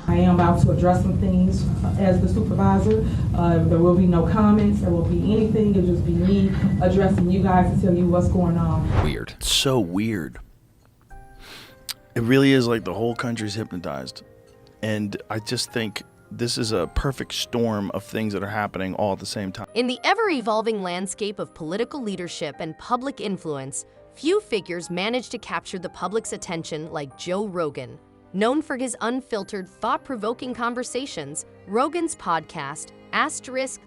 I am about to address some things as the supervisor. There will be no comments, there won't be anything, it'll just be me addressing you guys to tell you what's going on. Weird. So weird. It really is like the whole country's hypnotized. And I just think this is a perfect storm of things that are happening all at the same time. In the ever-evolving landscape of political leadership and public influence, few figures manage to capture the public's attention like Joe Rogan. Known for his unfiltered, thought-provoking conversations, Rogan's podcast,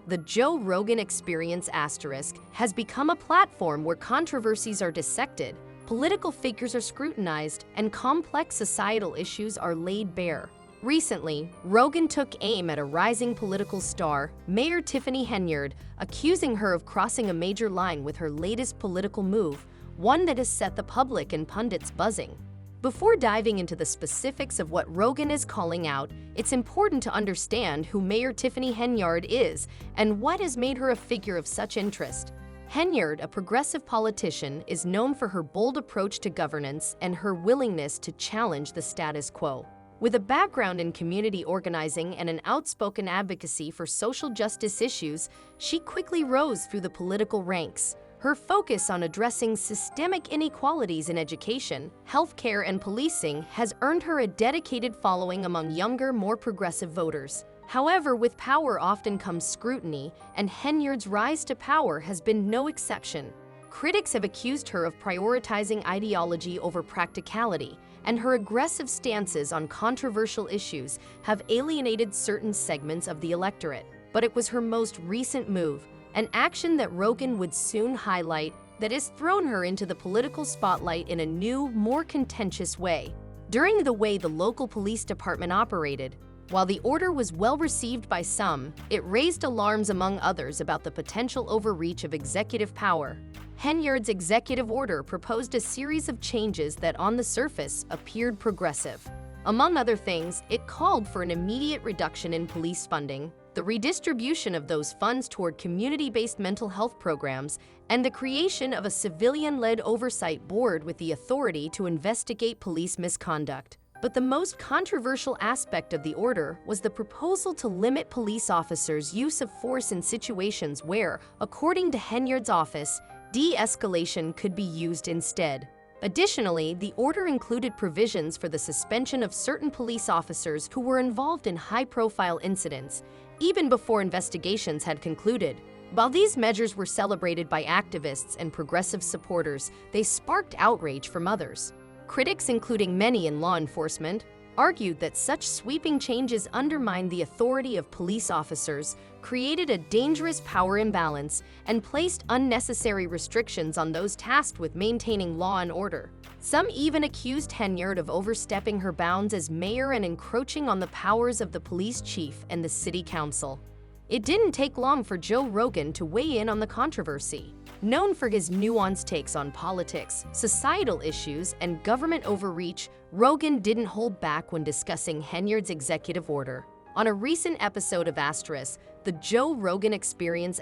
The Joe Rogan Experience has become a platform where controversies are dissected, political figures are scrutinized, and complex societal issues are laid bare. Recently, Rogan took aim at a rising political star, Mayor Tiffany Henyard, accusing her of crossing a major line with her latest political move, one that has set the public and pundits buzzing. Before diving into the specifics of what Rogan is calling out, it's important to understand who Mayor Tiffany Henyard is and what has made her a figure of such interest. Henyard, a progressive politician, is known for her bold approach to governance and her willingness to challenge the status quo. With a background in community organizing and an outspoken advocacy for social justice issues, she quickly rose through the political ranks. Her focus on addressing systemic inequalities in education, healthcare, and policing has earned her a dedicated following among younger, more progressive voters. However, with power often comes scrutiny, and Henyard's rise to power has been no exception. Critics have accused her of prioritizing ideology over practicality, and her aggressive stances on controversial issues have alienated certain segments of the electorate. But it was her most recent move, an action that Rogan would soon highlight, that has thrown her into the political spotlight in a new, more contentious way. During the way the local police department operated, while the order was well received by some, it raised alarms among others about the potential overreach of executive power. Henyard's executive order proposed a series of changes that on the surface appeared progressive. Among other things, it called for an immediate reduction in police funding, the redistribution of those funds toward community-based mental health programs, and the creation of a civilian-led oversight board with the authority to investigate police misconduct. But the most controversial aspect of the order was the proposal to limit police officers' use of force in situations where, according to Henyard's office, de-escalation could be used instead. Additionally, the order included provisions for the suspension of certain police officers who were involved in high-profile incidents, even before investigations had concluded. While these measures were celebrated by activists and progressive supporters, they sparked outrage from others. Critics, including many in law enforcement, argued that such sweeping changes undermined the authority of police officers, created a dangerous power imbalance, and placed unnecessary restrictions on those tasked with maintaining law and order. Some even accused Henyard of overstepping her bounds as mayor and encroaching on the powers of the police chief and the city council. It didn't take long for Joe Rogan to weigh in on the controversy. Known for his nuanced takes on politics, societal issues, and government overreach, Rogan didn't hold back when discussing Henyard's executive order. On a recent episode of The Joe Rogan Experience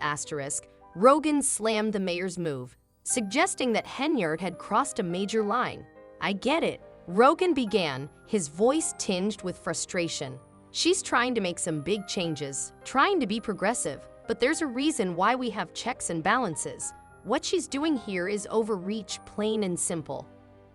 Rogan slammed the mayor's move, suggesting that Henyard had crossed a major line. "I get it," Rogan began, his voice tinged with frustration. "She's trying to make some big changes, trying to be progressive, but there's a reason why we have checks and balances. What she's doing here is overreach, plain and simple.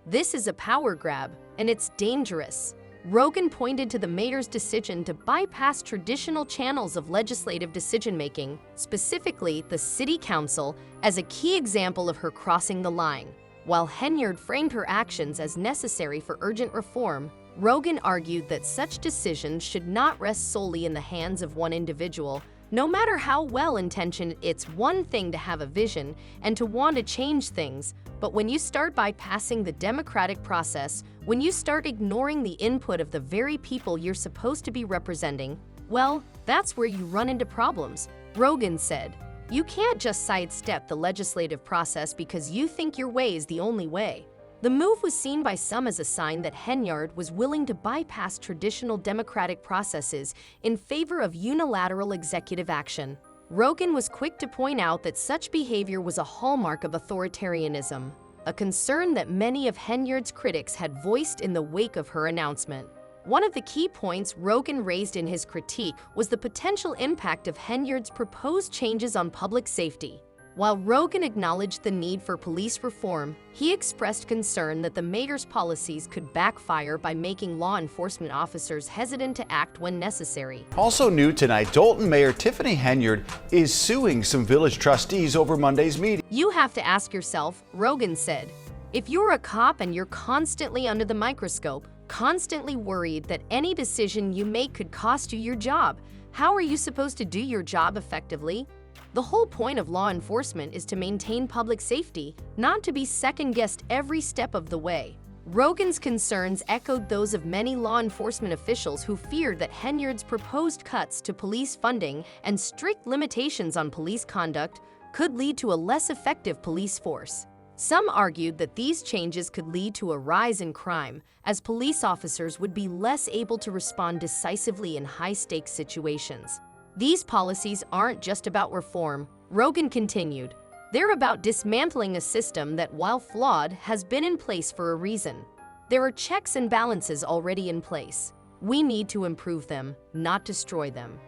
This is a power grab, and it's dangerous." Rogan pointed to the mayor's decision to bypass traditional channels of legislative decision-making, specifically the city council, as a key example of her crossing the line. While Henyard framed her actions as necessary for urgent reform, Rogan argued that such decisions should not rest solely in the hands of one individual. No matter how well-intentioned, it's one thing to have a vision and to want to change things, but when you start bypassing the democratic process, when you start ignoring the input of the very people you're supposed to be representing, well, that's where you run into problems, Rogan said. You can't just sidestep the legislative process because you think your way is the only way. The move was seen by some as a sign that Henyard was willing to bypass traditional democratic processes in favor of unilateral executive action. Rogan was quick to point out that such behavior was a hallmark of authoritarianism, a concern that many of Henyard's critics had voiced in the wake of her announcement. One of the key points Rogan raised in his critique was the potential impact of Henyard's proposed changes on public safety. While Rogan acknowledged the need for police reform, he expressed concern that the mayor's policies could backfire by making law enforcement officers hesitant to act when necessary. Also new tonight, Dalton Mayor Tiffany Henyard is suing some village trustees over Monday's meeting. You have to ask yourself, Rogan said, if you're a cop and you're constantly under the microscope, constantly worried that any decision you make could cost you your job, how are you supposed to do your job effectively? The whole point of law enforcement is to maintain public safety, not to be second-guessed every step of the way. Rogan's concerns echoed those of many law enforcement officials who feared that Henyard's proposed cuts to police funding and strict limitations on police conduct could lead to a less effective police force. Some argued that these changes could lead to a rise in crime, as police officers would be less able to respond decisively in high-stakes situations. These policies aren't just about reform, Rogan continued. They're about dismantling a system that, while flawed, has been in place for a reason. There are checks and balances already in place. We need to improve them, not destroy them.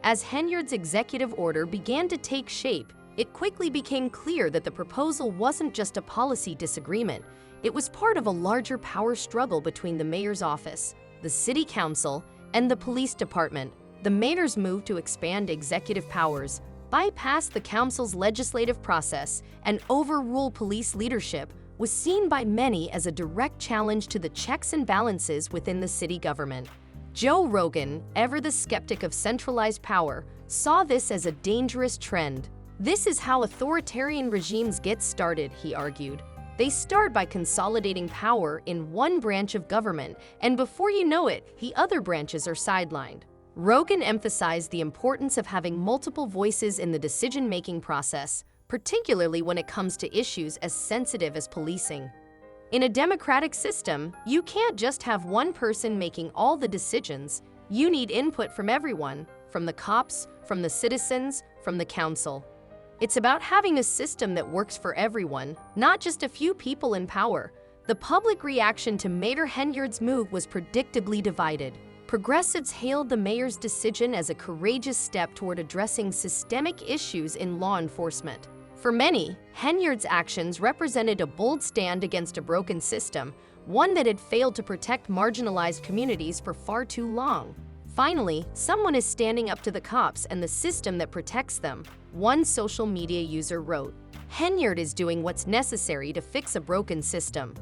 As Henyard's executive order began to take shape, it quickly became clear that the proposal wasn't just a policy disagreement. It was part of a larger power struggle between the mayor's office, the city council, and the police department. The mayor's move to expand executive powers, bypass the council's legislative process, and overrule police leadership was seen by many as a direct challenge to the checks and balances within the city government. Joe Rogan, ever the skeptic of centralized power, saw this as a dangerous trend. This is how authoritarian regimes get started, he argued. They start by consolidating power in one branch of government, and before you know it, the other branches are sidelined. Rogan emphasized the importance of having multiple voices in the decision-making process, particularly when it comes to issues as sensitive as policing. In a democratic system, you can't just have one person making all the decisions. You need input from everyone, from the cops, from the citizens, from the council. It's about having a system that works for everyone, not just a few people in power. The public reaction to Mayor Henyard's move was predictably divided. Progressives hailed the mayor's decision as a courageous step toward addressing systemic issues in law enforcement. For many, Henyard's actions represented a bold stand against a broken system, one that had failed to protect marginalized communities for far too long. Finally, someone is standing up to the cops and the system that protects them, one social media user wrote. Henyard is doing what's necessary to fix a broken system.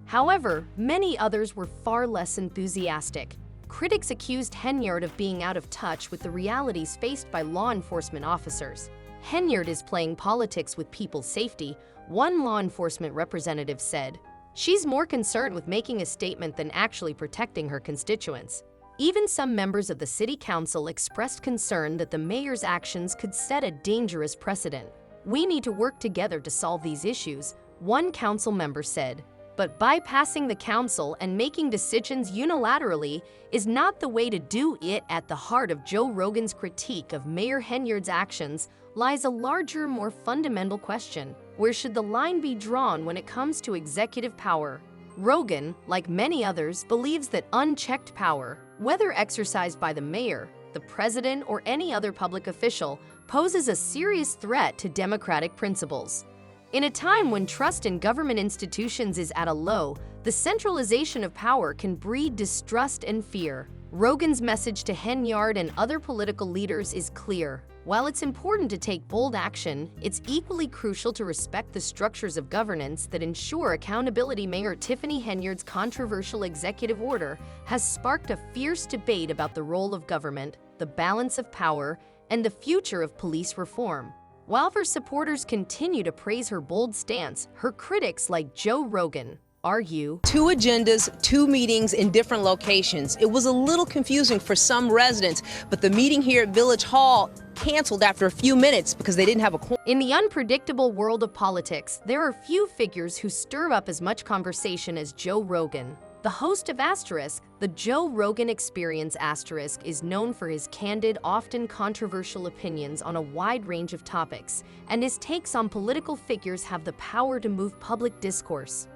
However, many others were far less enthusiastic. Critics accused Henyard of being out of touch with the realities faced by law enforcement officers. Henyard is playing politics with people's safety, one law enforcement representative said. She's more concerned with making a statement than actually protecting her constituents. Even some members of the city council expressed concern that the mayor's actions could set a dangerous precedent. We need to work together to solve these issues, one council member said. But bypassing the council and making decisions unilaterally is not the way to do it. At the heart of Joe Rogan's critique of Mayor Henyard's actions lies a larger, more fundamental question. Where should the line be drawn when it comes to executive power? Rogan, like many others, believes that unchecked power, whether exercised by the mayor, the president, or any other public official, poses a serious threat to democratic principles. In a time when trust in government institutions is at a low, the centralization of power can breed distrust and fear. Rogan's message to Henyard and other political leaders is clear. While it's important to take bold action, it's equally crucial to respect the structures of governance that ensure accountability. Mayor Tiffany Henyard's controversial executive order has sparked a fierce debate about the role of government, the balance of power, and the future of police reform. While her supporters continue to praise her bold stance, her critics like Joe Rogan argue, 2 agendas, 2 meetings in different locations. It was a little confusing for some residents, but the meeting here at Village Hall canceled after a few minutes because they didn't have a quorum. In the unpredictable world of politics, there are few figures who stir up as much conversation as Joe Rogan. The host of Asterisk, The Joe Rogan Experience Asterisk, is known for his candid, often controversial opinions on a wide range of topics, and his takes on political figures have the power to move public discourse.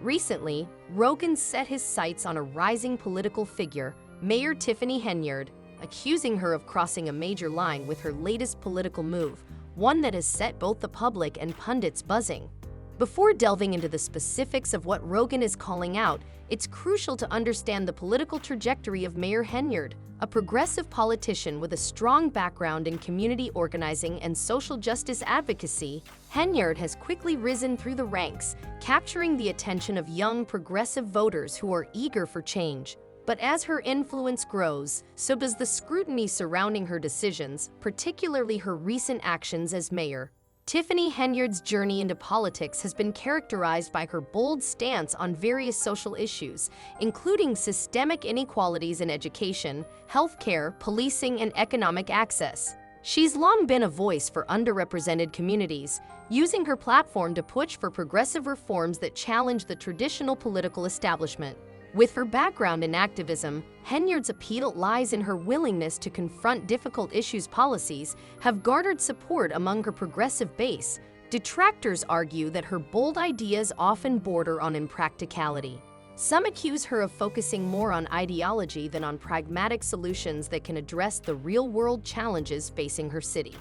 Recently, Rogan set his sights on a rising political figure, Mayor Tiffany Henyard, accusing her of crossing a major line with her latest political move, one that has set both the public and pundits buzzing. Before delving into the specifics of what Rogan is calling out, it's crucial to understand the political trajectory of Mayor Henyard, a progressive politician with a strong background in community organizing and social justice advocacy. Henyard has quickly risen through the ranks, capturing the attention of young progressive voters who are eager for change. But as her influence grows, so does the scrutiny surrounding her decisions, particularly her recent actions as mayor. Tiffany Henyard's journey into politics has been characterized by her bold stance on various social issues, including systemic inequalities in education, healthcare, policing, and economic access. She's long been a voice for underrepresented communities, using her platform to push for progressive reforms that challenge the traditional political establishment. With her background in activism, Henyard's appeal lies in her willingness to confront difficult issues. Policies have garnered support among her progressive base. Detractors argue that her bold ideas often border on impracticality. Some accuse her of focusing more on ideology than on pragmatic solutions that can address the real-world challenges facing her city.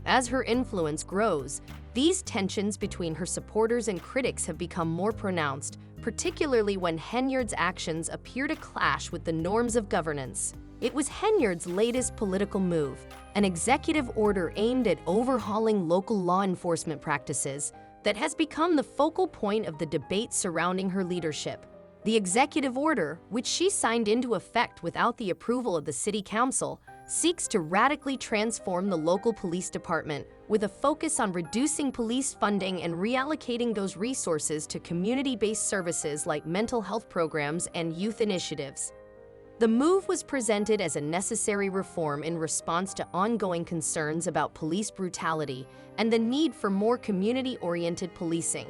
As her influence grows, these tensions between her supporters and critics have become more pronounced, particularly when Henyard's actions appear to clash with the norms of governance. It was Henyard's latest political move, an executive order aimed at overhauling local law enforcement practices, that has become the focal point of the debate surrounding her leadership. The executive order, which she signed into effect without the approval of the city council, seeks to radically transform the local police department with a focus on reducing police funding and reallocating those resources to community-based services like mental health programs and youth initiatives. The move was presented as a necessary reform in response to ongoing concerns about police brutality and the need for more community-oriented policing.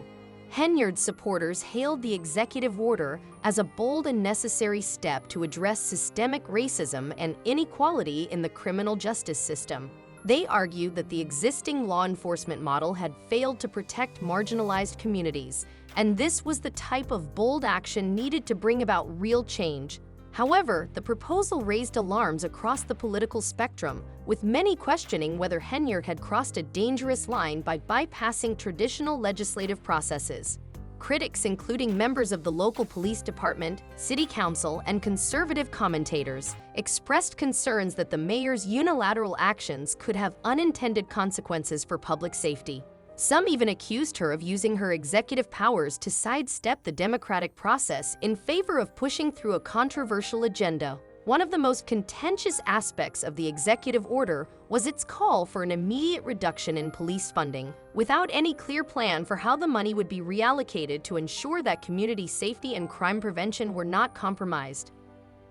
Henyard's supporters hailed the executive order as a bold and necessary step to address systemic racism and inequality in the criminal justice system. They argued that the existing law enforcement model had failed to protect marginalized communities, and this was the type of bold action needed to bring about real change. However, the proposal raised alarms across the political spectrum, with many questioning whether Henyard had crossed a dangerous line by bypassing traditional legislative processes. Critics, including members of the local police department, city council, and conservative commentators, expressed concerns that the mayor's unilateral actions could have unintended consequences for public safety. Some even accused her of using her executive powers to sidestep the democratic process in favor of pushing through a controversial agenda. One of the most contentious aspects of the executive order was its call for an immediate reduction in police funding, without any clear plan for how the money would be reallocated to ensure that community safety and crime prevention were not compromised.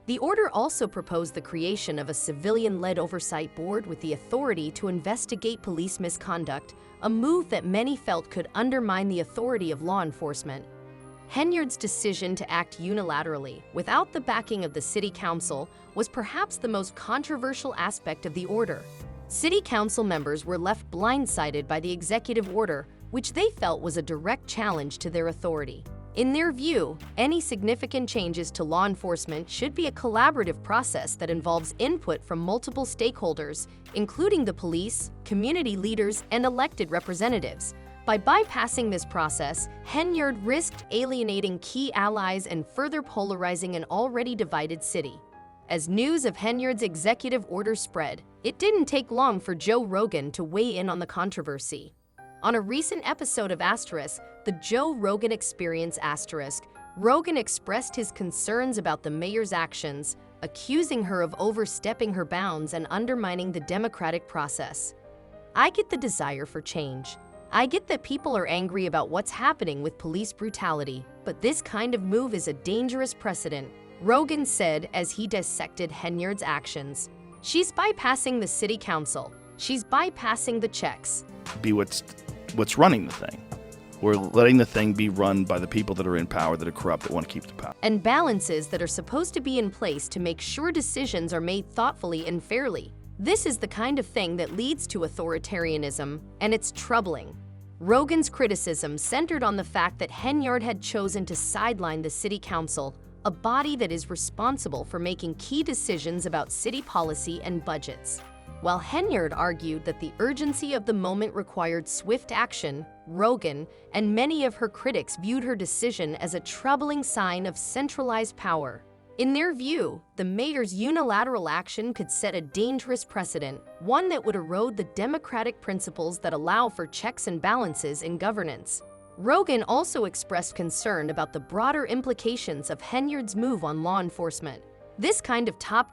The order also proposed the creation of a civilian-led oversight board with the authority to investigate police misconduct, a move that many felt could undermine the authority of law enforcement. Henyard's decision to act unilaterally, without the backing of the city council, was perhaps the most controversial aspect of the order. City council members were left blindsided by the executive order, which they felt was a direct challenge to their authority. In their view, any significant changes to law enforcement should be a collaborative process that involves input from multiple stakeholders, including the police, community leaders, and elected representatives. By bypassing this process, Henyard risked alienating key allies and further polarizing an already divided city. As news of Henyard's executive order spread, it didn't take long for Joe Rogan to weigh in on the controversy. On a recent episode of The Joe Rogan Experience, Rogan expressed his concerns about the mayor's actions, accusing her of overstepping her bounds and undermining the democratic process. "I get the desire for change. I get that people are angry about what's happening with police brutality, but this kind of move is a dangerous precedent," Rogan said as he dissected Henyard's actions. "She's bypassing the city council. She's bypassing the checks." Be what's running the thing. We're letting the thing be run by the people that are in power, that are corrupt, that want to keep the power. And balances that are supposed to be in place to make sure decisions are made thoughtfully and fairly. This is the kind of thing that leads to authoritarianism, and it's troubling. Rogan's criticism centered on the fact that Henyard had chosen to sideline the city council, a body that is responsible for making key decisions about city policy and budgets. While Henyard argued that the urgency of the moment required swift action, Rogan and many of her critics viewed her decision as a troubling sign of centralized power. In their view, the mayor's unilateral action could set a dangerous precedent, one that would erode the democratic principles that allow for checks and balances in governance. Rogan also expressed concern about the broader implications of Henyard's move on law enforcement. This kind of top-down